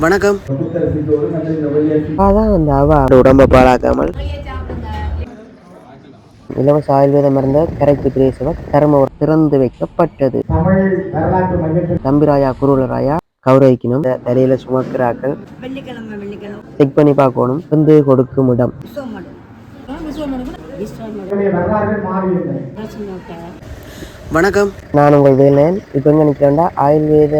வணக்கம். அதான் அந்த உடம்பை பாழாக்காமல் இலவச ஆயுர்வேத மருந்த கரைச்சி பிரேசவ தர்மபுரம் திறந்து வைக்கப்பட்டது. தம்பிராயா குருளராயா கௌரவிக்கணும். தலையில சுமக்கிறாக்கள் செக் பண்ணி பார்க்கணும். வந்து கொடுக்கும் இடம். வணக்கம், நான் உங்கள் வேலன். இப்போ எங்கே நிற்கிறேன்டா ஆயுர்வேத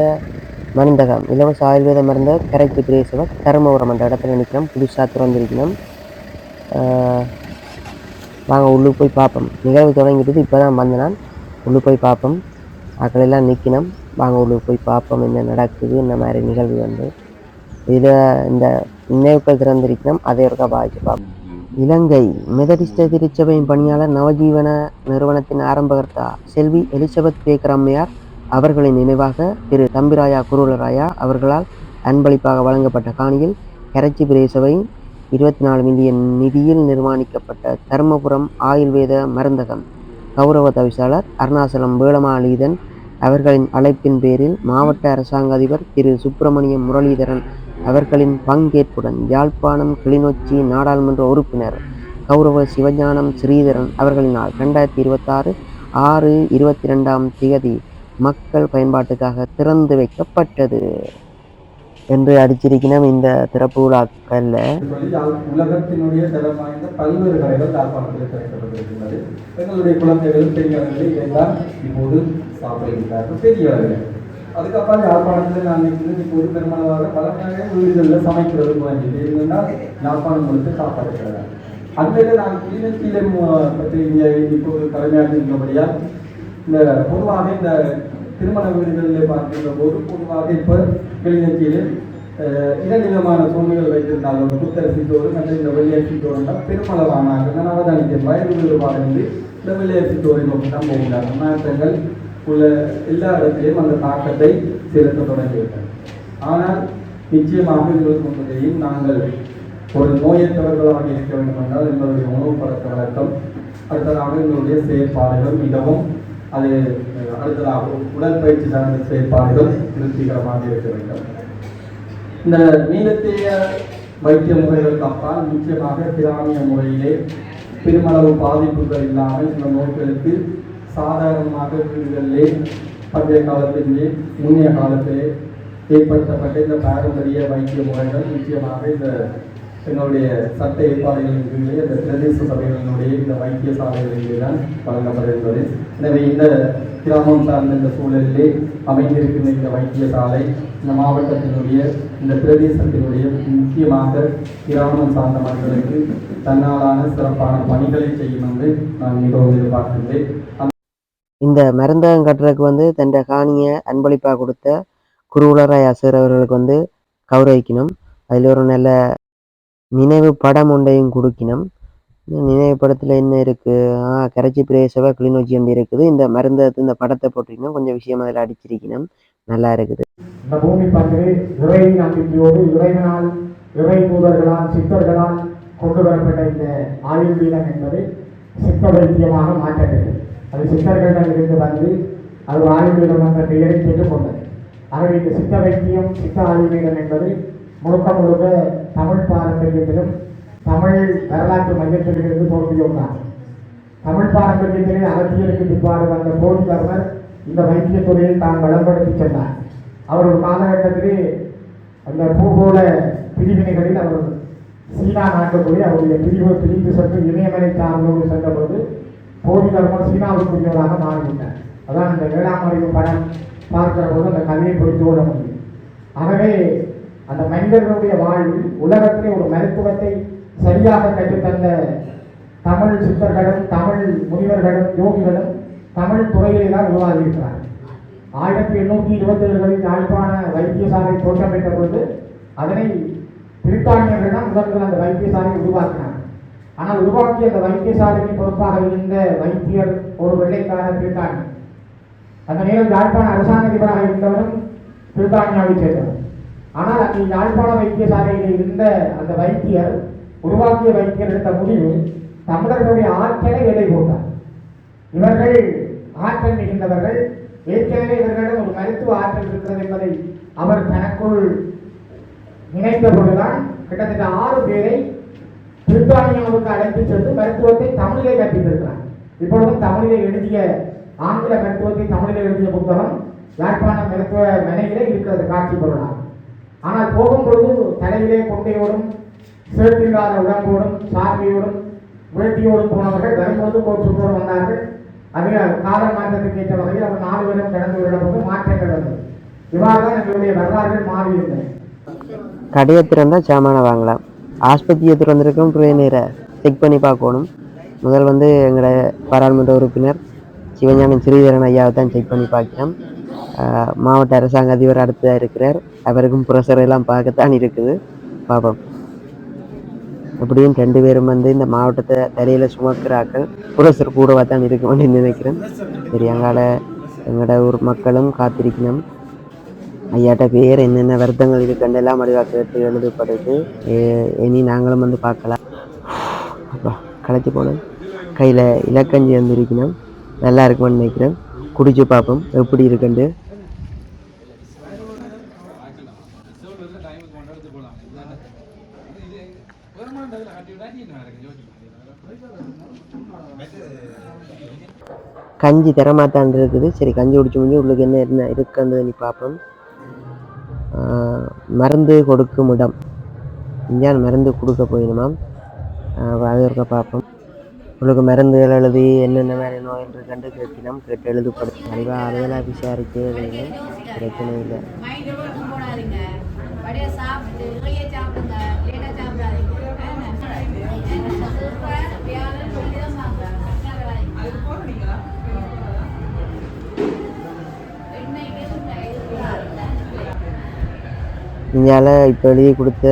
மருந்தகம் இலவச ஆயுர்வேத மருந்த கரைச்சி பிரேசவ தர்மபுரம் என்ற இடத்துல நிற்கிறோம். புதுசாக திறந்திருக்கணும். வாங்க உள்ளுக்கு போய் பார்ப்போம். நிகழ்வு தொடங்கிட்டு இப்போ தான் வந்து நான் உள்ளுக்கு போய் பார்ப்போம். அக்களையெல்லாம் நிற்கணும். வாங்க உள்ளுக்கு போய் பார்ப்போம் என்ன நடக்குது, இந்த மாதிரி நிகழ்வு வந்து இதில் இந்த நினைவுகள் திறந்திருக்கணும். அதை ஒருக்கா பாதிச்சு பார்ப்போம். இலங்கை மெதடிஸ்ட திருச்சபையின் பணியாளர் நவஜீவன நிறுவனத்தின் ஆரம்பகர்த்தா செல்வி எலிசபெத் பேக்கர் அம்மையார் அவர்களின் நினைவாக திரு தம்பிராயா குருளராயா அவர்களால் அன்பளிப்பாக வழங்கப்பட்ட காணியில் கரைச்சி பிரேசவை 24 மில்லியன் நிதியில் நிர்மாணிக்கப்பட்ட தர்மபுரம் ஆயுர்வேத மருந்தகம் கௌரவ தவிசாளர் அருணாசலம் வேளமாலீதன் அவர்களின் அழைப்பின் பேரில் மாவட்ட அரசாங்க அதிபர் திரு சுப்பிரமணியம் முரளிதரன் அவர்களின் பங்கேற்புடன் யாழ்ப்பாணம் கிளிநொச்சி நாடாளுமன்ற உறுப்பினர் கௌரவ சிவஞானம் ஸ்ரீதரன் அவர்களினால் 2026 6/22 மக்கள் பயன்பாட்டுக்காக திறந்து வைக்கப்பட்டது என்று அடிச்சிருக்கணும். இந்த திறப்பு விழாக்கல்ல உலகத்தினுடைய தரம் வாய்ந்த பல்வேறு கடைகள் யாழ்ப்பாணத்தில் திறக்கப்பட்டிருக்கின்றது. எங்களுடைய குழந்தைகள் பெரியவர்கள் இதைத்தான் இப்போது சாப்பிடுகின்றார்கள் பெரியவர்கள். அதுக்கப்புறம் யாழ்ப்பாணத்தில் நான் இப்போது பெருமளவாக பலமாக வீடுகளில் சமைக்கிறது குறைஞ்சிட்டு இருந்தால் யாழ்ப்பாணம் கொடுத்து சாப்பிடுகிறார். அன்றைக்கு நான் கிளிநொச்சியிலும் பற்றி இங்கே இப்போது தலைமையாற்றிருந்தபடியால் இந்த பொதுவாக இந்த திருமண வீடுகளில் பார்க்கின்ற போது பொதுவாக இப்போ கிளிநொச்சியில் 2 விதமான சூழ்நிலைகள் வைத்திருந்தால் ஒரு புத்தரசித்தோடு மற்ற இந்த வெள்ளையரிசித்தோடு பெருமளவான அவதானிக்க வயது வேறுபாடு வந்து இந்த வெள்ளையரிசித்தோரை நோக்கி தான் போகிறார்கள். மாற்றங்கள் உள்ள எல்லா இடத்திலையும் அந்த தாக்கத்தை செலுத்த தொடங்கிவிட்டது. ஆனால் நிச்சயமாக எங்களுக்கு முன்பதையும் நாங்கள் ஒரு நோயற்றவர்களாக இருக்க வேண்டும் என்றால் எங்களுடைய உணவு பழக்க வழக்கம், அடுத்ததாக எங்களுடைய செயற்பாடுகள் மிகவும் அது அடுத்ததாக உடற்பயிற்சி சார்ந்த செயற்பாடுகள் திருப்திகரமாக இருக்க வேண்டும். இந்த மீதத்திய வைத்திய முறைகளுக்கு அப்பால் நிச்சயமாக கிராமிய முறையிலே பெருமளவு பாதிப்புகள் இல்லாமல் இந்த நோய்களுக்கு சாதாரணமாக வீடுகளிலே பண்டைய காலத்திலே முன்னைய காலத்திலே ஏற்படுத்தப்பட்ட இந்த பாரம்பரிய வைத்திய முறைகள் நிச்சயமாக இந்த எங்களுடைய சட்ட ஏற்பாடுகளின் கீழே இந்த பிரதேச சபைகளினுடைய இந்த வைத்தியசாலைகளிலே தான் வழங்கப்படுகின்றது. எனவே இந்த கிராமம் சார்ந்த இந்த சூழலிலே அமைந்திருக்கின்ற இந்த வைத்தியசாலை இந்த மாவட்டத்தினுடைய இந்த பிரதேசத்தினுடைய முக்கியமாக கிராமம் சார்ந்த மக்களுக்கு தன்னாலான சிறப்பான பணிகளை செய்யும் என்று நான் மிகவும் எதிர்பார்க்கின்றேன். இந்த மருந்தகம் கட்டுறதுக்கு வந்து தன் காணியை அன்பளிப்பாக கொடுத்த குருவுலராய் அசர் அவர்களுக்கு கௌரவிக்கணும். அதில் ஒரு நல்ல நினைவு படம் ஒன்றையும் கொடுக்கணும். நினைவு படத்தில் என்ன இருக்குது, கரைச்சி பிரேசவ கிளிநொச்சி வந்து இருக்குது. இந்த மருந்தகத்து இந்த படத்தை போட்டிருக்கணும். கொஞ்சம் விஷயம் அதில் அடிச்சிருக்கணும். நல்லா இருக்குது. இந்த பூமி பங்கு இறை நம்பிக்கையோடு இறைவனால் இறை தூதர்களால் சித்தர்களால் கொண்டு வரப்பட்ட இந்த ஆயுர்வேதம் என்பது சித்த வைத்தியமாக மாற்றப்பட்டது. அது சித்தர்களிடமிருந்து வந்து அது ஆயுர்வேதம் என்ற பெயரை பெற்றுக் கொண்டது. ஆகவே இந்த சித்த வைத்தியம் சித்த ஆயுர்வேதம் என்பது முழுக்க முழுக்க தமிழ் பாரம்பரியத்திலும் தமிழ் வரலாற்று மையத்திலிருந்து தோன்றியுள்ளார். தமிழ் பாரம்பரியத்திலே அரசியலுக்கு பிற்பாடு வந்த போதிதர்மர் இந்த வைத்தியத்துறையை தான் வளப்படுத்தி சென்றார். அவர் ஒரு காலகட்டத்திலே அந்த பூகோள பிரிவினைகளில் அவர் சீனா நாட்டுக்குள்ளே அவருடைய பிரிந்து சென்று இமயமலை சார்ந்தோடு சென்றபோது போதிதர்மர் சீனாவுக்குரியவராக மாறிவிட்டார். அதான் இந்த 7ஆம் அறிவு படம் பார்க்கிற போது அந்த கதையை புரிந்து கொள்ள முடியும். ஆகவே அந்த மனிதர்களுடைய வாழ்வில் உலகத்திலே ஒரு மருத்துவத்தை சரியாக கற்றுத்தந்த தமிழ் சித்தர்களும் தமிழ் முனிவர்களும் யோகிகளும் தமிழ் துறையிலே தான் உருவாகியிருக்கிறார். 1827களில் யாழ்ப்பாண வைத்தியசாலை தோற்றமிட்ட பொழுது அதனை பிரித்தானியர்கள் தான் முதல்கள் அந்த வைத்தியசாலையை உருவாக்கினார். ஆனால் உருவாக்கிய அந்த வைத்தியசாலைக்கு பொறுப்பாக இருந்த வைத்தியர் ஒரு வெள்ளைக்கார பிரித்தானியர். அந்த நேரம் யாழ்ப்பாண அரசாங்க அதிபராக இருந்தவரும் பிரித்தானியாவை சேர்ந்தவர். ஆனால் அந்த யாழ்ப்பாண வைத்தியசாலையில் இருந்த அந்த வைத்தியர் உருவாக்கிய வைத்தியர் எடுத்த முடிவு தமிழர்களுடைய ஆற்றலை எடை போட்டார். இவர்கள் ஆற்றல் மிகுந்தவர்கள், ஏற்கனவே இவர்களிடம் ஒரு மருத்துவ ஆற்றல் இருக்கிறது என்பதை அவர் தனக்குள் நினைத்த பொழுதுதான் கிட்டத்தட்ட 6 பேரை பிரித்தானியாவுக்கு அழைத்து சென்று மருத்துவத்தை தமிழிலே கற்பித்திருக்கிறார். இப்பொழுதும் தமிழிலே எழுதிய ஆங்கில மருத்துவத்தை தமிழிலே எழுதிய புத்தகம் யாழ்ப்பாணம் மருத்துவ மனையிலே இருக்கிறது காட்சி பொருளாக. ஆனால் போகும்பொழுது தலையிலே கொண்டையோடும் சேர்த்தில்லாத உடம்போடும் சார்பியோடும் வேட்டியோடும் போனவர்கள் வரும்போது போற்றுவோடு வந்தார்கள். அது கால மாற்றத்துக்கு ஏற்ற வகையில் அவர் 4 பேரும் கடந்து வரும்போது மாற்றங்கள் வந்தது. இவ்வாறு தான் எங்களுடைய வரலாறுகள் மாறியிருந்தன. கடையை திறந்தால் சாமானை வாங்கலாம். ஆஸ்பத்திரியை திறந்திருக்கும் நேரை செக் பண்ணி பார்க்கணும். முதல் எங்களோட பாராளுமன்ற உறுப்பினர் சிவஞானம் ஸ்ரீதரன் ஐயாவை தான் செக் பண்ணி பார்க்கிறோம். மாவட்ட அரசாங்க அதிபர் அடுத்ததாக இருக்கிறார். அவருக்கும் புரசர் எல்லாம் பார்க்கத்தான் இருக்குது. பார்ப்போம். அப்படியும் 2 பேரும் இந்த மாவட்டத்தை தலையில் சுமக்கிறாக்கள் புரசர் கூடவா தான் இருக்கும்னு நினைக்கிறேன். சரி, அங்கால எங்களோட ஊர் மக்களும் காத்திருக்கணும். ஐயாட்ட பேர் என்னென்ன வருத்தங்கள் இருக்குன்னு எல்லாம் மடிவாக கேட்டு எழுதப்படுது. இனி நாங்களும் பார்க்கலாம். அப்பா களைச்சி போனோம். கையில் இலக்கஞ்சி இருக்கணும். நல்லா இருக்குமென்னு நினைக்கிறேன். குடிச்சு பார்ப்போம் எப்படி இருக்குண்டு. கஞ்சி தரமாத்தான் இருக்குது. சரி, கஞ்சி குடிச்சு முடிஞ்சு உள்ளுக்கு என்ன இருக்குன்னு நீ பார்ப்போம். மருந்து கொடுக்கும் இடம். இங்கே மருந்து கொடுக்க போயிடுமாம். அது இருக்க பார்ப்போம். உங்களுக்கு மருந்துகள் எழுதி என்னென்ன மாதிரி நோய் என்று கண்டு கேட்கணும். கேட்டு எழுதப்படும். அறிவாக அறுதலாக விசாரிக்க பிரச்சனை இல்லை. இங்கால இப்போ எழுதி கொடுத்த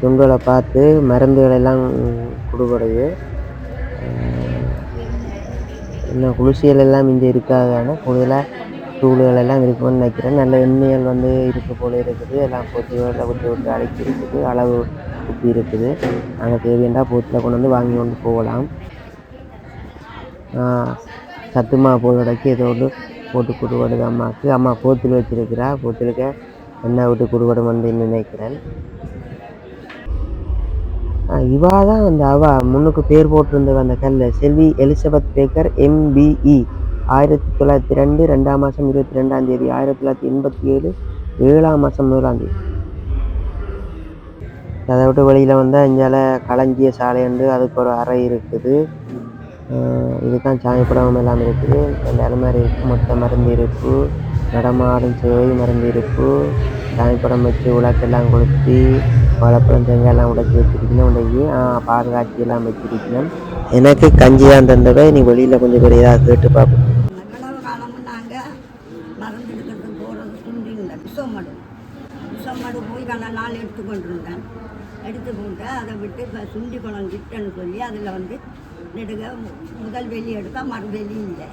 துண்டுகளை பார்த்து மருந்துகள் எல்லாம் கொடுக்கறது. இன்னும் குளிர்ச்சிகள் எல்லாம் இங்கே இருக்காதான கூடுதலாக தூள்கள் எல்லாம் இருக்குன்னு நினைக்கிறேன். நல்ல எண்ணெய்கள் இருக்க போல இருக்குது. எல்லாம் போத்துகளில் விட்டு அடைக்கி இருக்குது. அளவு ஊற்றி இருக்குது. நாங்கள் தேவையாண்டா போத்தில் கொண்டு வாங்கி கொண்டு போகலாம். சத்துமா போலடைக்கு ஏதோ ஒன்று போட்டு கொடுக்கடுது அம்மாவுக்கு. அம்மா போத்தில் வச்சிருக்கிறா. போத்திலுக்க எண்ணெய் விட்டு கொடுக்கணும் நினைக்கிறேன். இவா தான் அவா முன்னுக்கு பேர் போட்டிருந்த அந்த கல்ல செல்வி எலிசபெத் பேக்கர் MBE 1902 2ஆம் மாதம் 22ஆம் தேதி 1987 7ஆம் மாதம் 1ஆம் தேதி. அதை விட்டு வெளியில் வந்தால் இங்கால களஞ்சிய சாலை உண்டு. அதுக்கு ஒரு அறை இருக்குது. இதுதான் சாமிப்படம் எல்லாம் இருக்குது. அந்த அலமாரி இருக்குது. மொத்த மருந்து இருப்பு, நடமாடும் சேவை மருந்து இருப்பு, சாமிப்படம் வச்சு உலக்கெல்லாம் கொளுத்தி வாழைப்பழம் தேங்காயெல்லாம் உடைச்சி வச்சிருக்கணும். உடைச்சி பாதுகாட்சி எல்லாம் வச்சிருக்கணும். எனக்கு கஞ்சி தான் தந்தவை. நீ வெளியில் கொஞ்சம் பேர் ஏதாவது கேட்டு பார்ப்போம். காலமும் நாங்கள் மருந்து எடுக்கிறதுக்கு போகிறது சுண்டிங்க விஷமடு போய் நாள் எடுத்துக்கொண்டிருந்தேன். எடுத்து போட்டு அதை விட்டு இப்போ சுண்டி குளம் கிட்டன்னு சொல்லி அதில் நெடுக முதல் வெள்ளி எடுத்தால் மறுவெள்ளி இல்லை.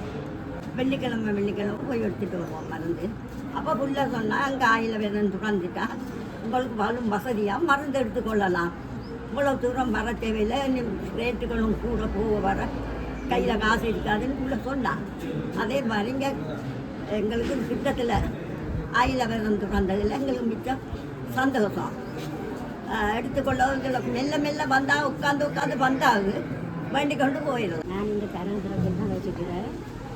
வெள்ளிக்கிழமை போய் எடுத்துகிட்டு வருவோம் மருந்து. அப்போ புள்ள சொன்னால் அங்கே ஆயில வேணும்னு துறந்துட்டா உங்களுக்கு வரும் வசதியாக மருந்து எடுத்துக்கொள்ளலாம். இவ்வளோ தூரம் வர தேவையில்லை, ரேட்டுகளும் கூட போக வர கையில் காசு இருக்காதுன்னு உள்ள சொன்னான். அதே மாதிரி இங்கே எங்களுக்கு கிட்டத்தில் ஆயில வேணும் துறந்ததில் எங்களுக்கு மிச்சம் சந்தோஷம். எடுத்துக்கொள்ள மெல்ல மெல்ல வந்தால் உட்காந்து வந்தாது வண்டி கொண்டு போயிடும். நான் இந்த தரத்தில் தான் வச்சுக்கிறேன்.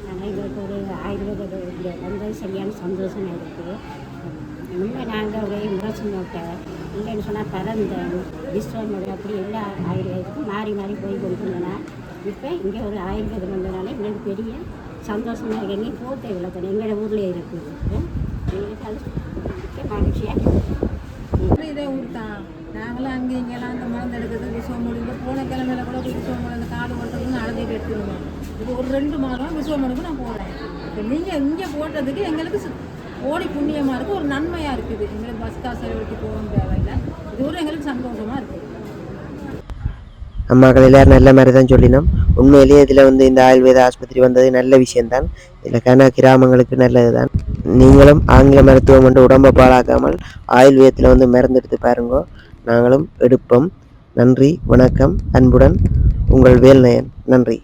ஆனால் எங்களுக்கு ஒரு ஆயுர்வேத வந்தது சரியான சந்தோஷமாக இருக்குது. முன்னே நாங்கள் ஒரே முரசு நோட்டை இல்லைன்னு சொன்னால் பரந்தன் விஸ்வமோட அப்படி எல்லா ஆயுர்வேதத்துக்கும் மாறி மாறி போய் கொடுத்துருந்தேன்னா இப்போ இங்கே ஒரு ஆயுர்வேதம் வந்ததுனால எங்களுக்கு பெரிய சந்தோஷமாக இருக்குது. எங்கேயும் போக தேவையில்லை தானே, எங்களோட ஊரில் இருக்குது. எங்களுக்கு அது முக்கிய மகிழ்ச்சியாக இதே ஊர் தான். நாங்களும் அங்கே இங்கெல்லாம் அந்த மருந்து எடுக்கிறது விஸ்வமோடியில் போன கிழமையில கூட விஸ்வமோடி அந்த காடு ஓட்டுறதுன்னு அழுதுட்டு எடுத்துருவோம். இப்போ ஒரு 2 மாதம் விஸ்வமோடிக்கு நான் போகிறேன். இப்போ நீங்கள் இங்கே போட்டதுக்கு எங்களுக்கு ஓடி புண்ணியமாக இருக்குது, ஒரு நன்மையாக இருக்குது. எங்களுக்கு பஸ் காசு செலவழித்து போகவும் தேவையில்லை. இது ஒரு எங்களுக்கு சந்தோஷமாக இருக்குது. அம்மாக்கள் எல்லாரும் நல்ல மாதிரி தான் சொல்லினோம். உண்மையிலேயே இதில் இந்த ஆயுர்வேத ஆஸ்பத்திரி வந்தது நல்ல விஷயம்தான். இதில் கிராமங்களுக்கு நல்லது தான். நீங்களும் ஆங்கில மருத்துவம் என்று உடம்பை பாழாக்காமல் ஆயுர்வேதத்தில் மருந்து எடுத்து பாருங்க. நாங்களும் எடுப்போம். நன்றி, வணக்கம். அன்புடன் உங்கள் வேல்நயன். நன்றி.